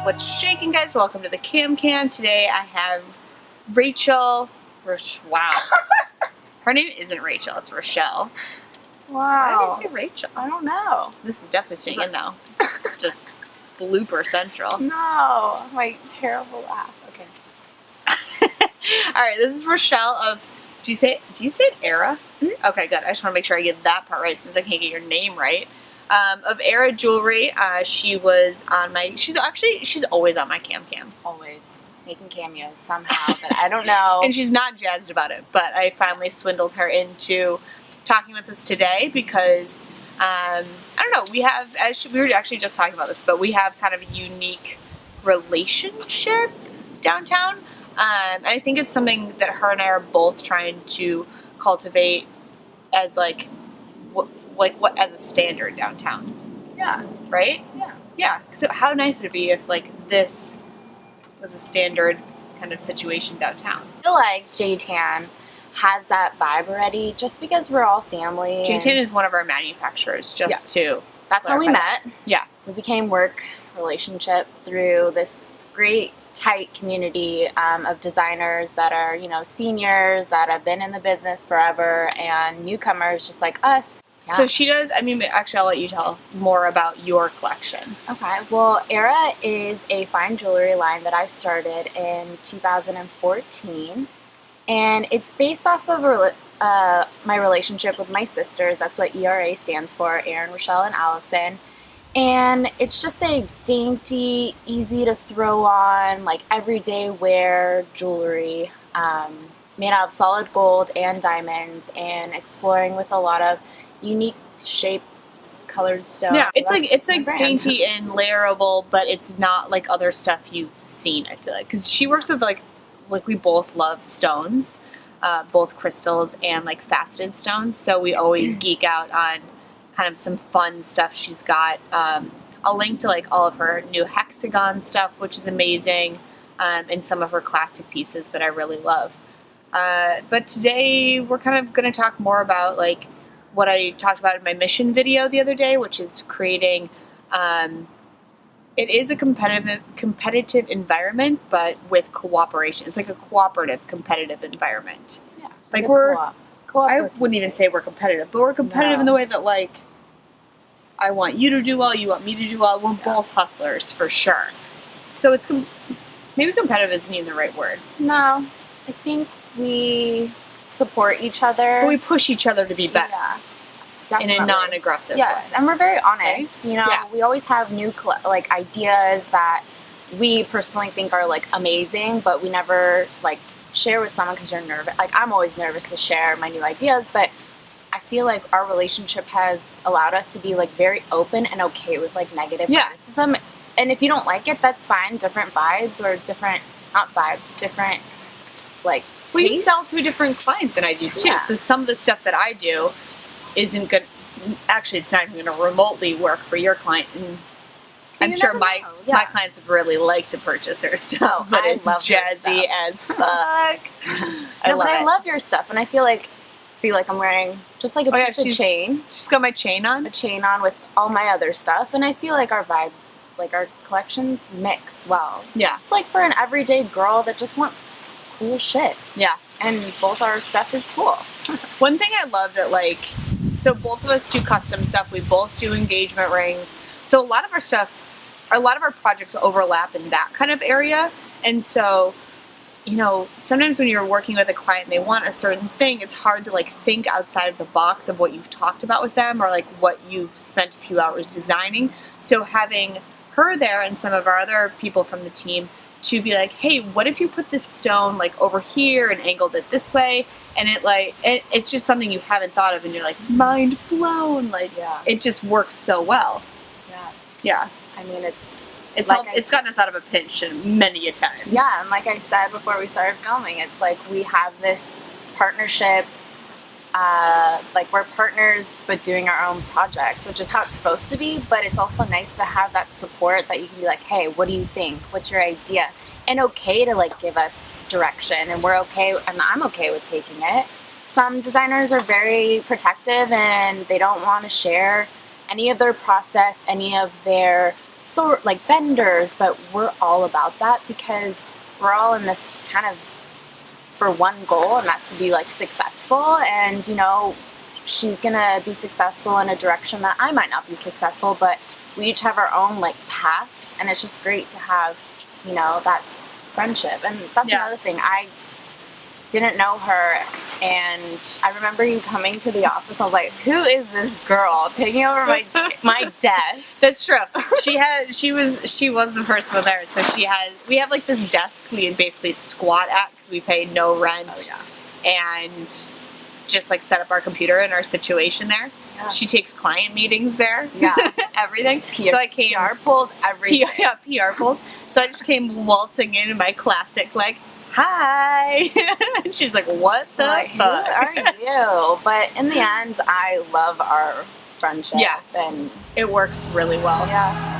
What's shaking, guys? Welcome to the Cam. Today I have Rachel. Wow. Her name isn't Rachel, it's Rochelle. Wow. Why did I say Rachel? I don't know. This is definitely staying in though. Just blooper central. No. My terrible laugh. Okay. Alright, this is Rochelle of, do you say it Era? Mm-hmm. Okay, good. I just want to make sure I get that part right since I can't get your name right. Of Era Jewelry. She's always on my Cam. Always making cameos somehow, but I don't know. And she's not jazzed about it, but I finally swindled her into talking with us today because, I don't know, we were actually just talking about this, but we have kind of a unique relationship downtown. And I think it's something that her and I are both trying to cultivate as what as a standard downtown. Yeah. Right? Yeah. Yeah. So how nice would it be if this was a standard kind of situation downtown? I feel like J-Tan has that vibe already just because we're all family. J-Tan is one of our manufacturers, to that's how we met. Yeah. We became work relationship through this great tight community of designers that are, seniors that have been in the business forever and newcomers just like us. Yeah. So she does, actually I'll let you tell more about your collection. Okay, well, Era is a fine jewelry line that I started in 2014, and it's based off of my relationship with my sisters. That's what ERA stands for, Erin, Rochelle, and Allison. And it's just a dainty, easy to throw on, everyday wear jewelry made out of solid gold and diamonds, and exploring with a lot of unique shapes, colors, stones. Yeah, it's dainty and layerable, but it's not like other stuff you've seen, I feel like. Because she works with, we both love stones, both crystals and, faceted stones, so we always geek out on kind of some fun stuff she's got. I'll link to, all of her new hexagon stuff, which is amazing, and some of her classic pieces that I really love. But today we're kind of going to talk more about, what I talked about in my mission video the other day, which is creating, it is a competitive environment, but with cooperation. It's like a cooperative, competitive environment. Yeah. I wouldn't even say we're competitive, but we're competitive in the way that, I want you to do well, you want me to do well. We're both hustlers, for sure. So it's, maybe competitive isn't even the right word. No, I think we support each other. But we push each other to be better. Yeah, definitely. In a non-aggressive way. Yes, and we're very honest. Okay. We always have new ideas that we personally think are amazing, but we never share with someone because you're nervous. I'm always nervous to share my new ideas, but I feel like our relationship has allowed us to be very open and okay with negative criticism. And if you don't like it, that's fine. Different vibes or different Well, you sell to a different client than I do too. Yeah. So some of the stuff that I do isn't good. Actually, it's not even going to remotely work for your client. And I'm sure my clients would really like to purchase her stuff, but it's jazzy as fuck. I love your stuff, and I feel I'm wearing just a piece of chain. She's got my chain on. A chain on with all my other stuff, and I feel like our vibes, our collections mix well. Yeah. It's for an everyday girl that just wants cool shit. Yeah. And both our stuff is cool. One thing I love that so both of us do custom stuff. We both do engagement rings. So a lot of our projects overlap in that kind of area. And so, sometimes when you're working with a client and they want a certain thing, it's hard to think outside of the box of what you've talked about with them or what you've spent a few hours designing. So having her there and some of our other people from the team to be hey, what if you put this stone over here and angled it this way, and it's just something you haven't thought of, and you're mind blown. It just works so well. Yeah. I mean, it's gotten us out of a pinch many a times. Yeah, and like I said before we started filming, it's we have this partnership. We're partners, but doing our own projects, which is how it's supposed to be. But it's also nice to have that support that you can be hey, what do you think? What's your idea? And okay to give us direction, and we're okay, and I'm okay with taking it. Some designers are very protective and they don't want to share any of their process, any of their sort like vendors, but we're all about that because we're all in this kind of for one goal, and that's to be like successful. And you know, she's gonna be successful in a direction that I might not be successful, but we each have our own like paths, and it's just great to have, you know, that friendship. And that's another thing. I didn't know her, and I remember you coming to the office. I was like, "Who is this girl taking over my desk?" That's true. She was the first one there. So we have like this desk we basically squat at because we pay no rent, and just like set up our computer and our situation there. Yeah. She takes client meetings there. Yeah, everything. So I came PR pulls everything. PR pulls. So I just came waltzing in my classic like, "Hi," and she's like, "What the fuck? Who are you?" But in the end, I love our friendship. Yeah, and it works really well. Yeah.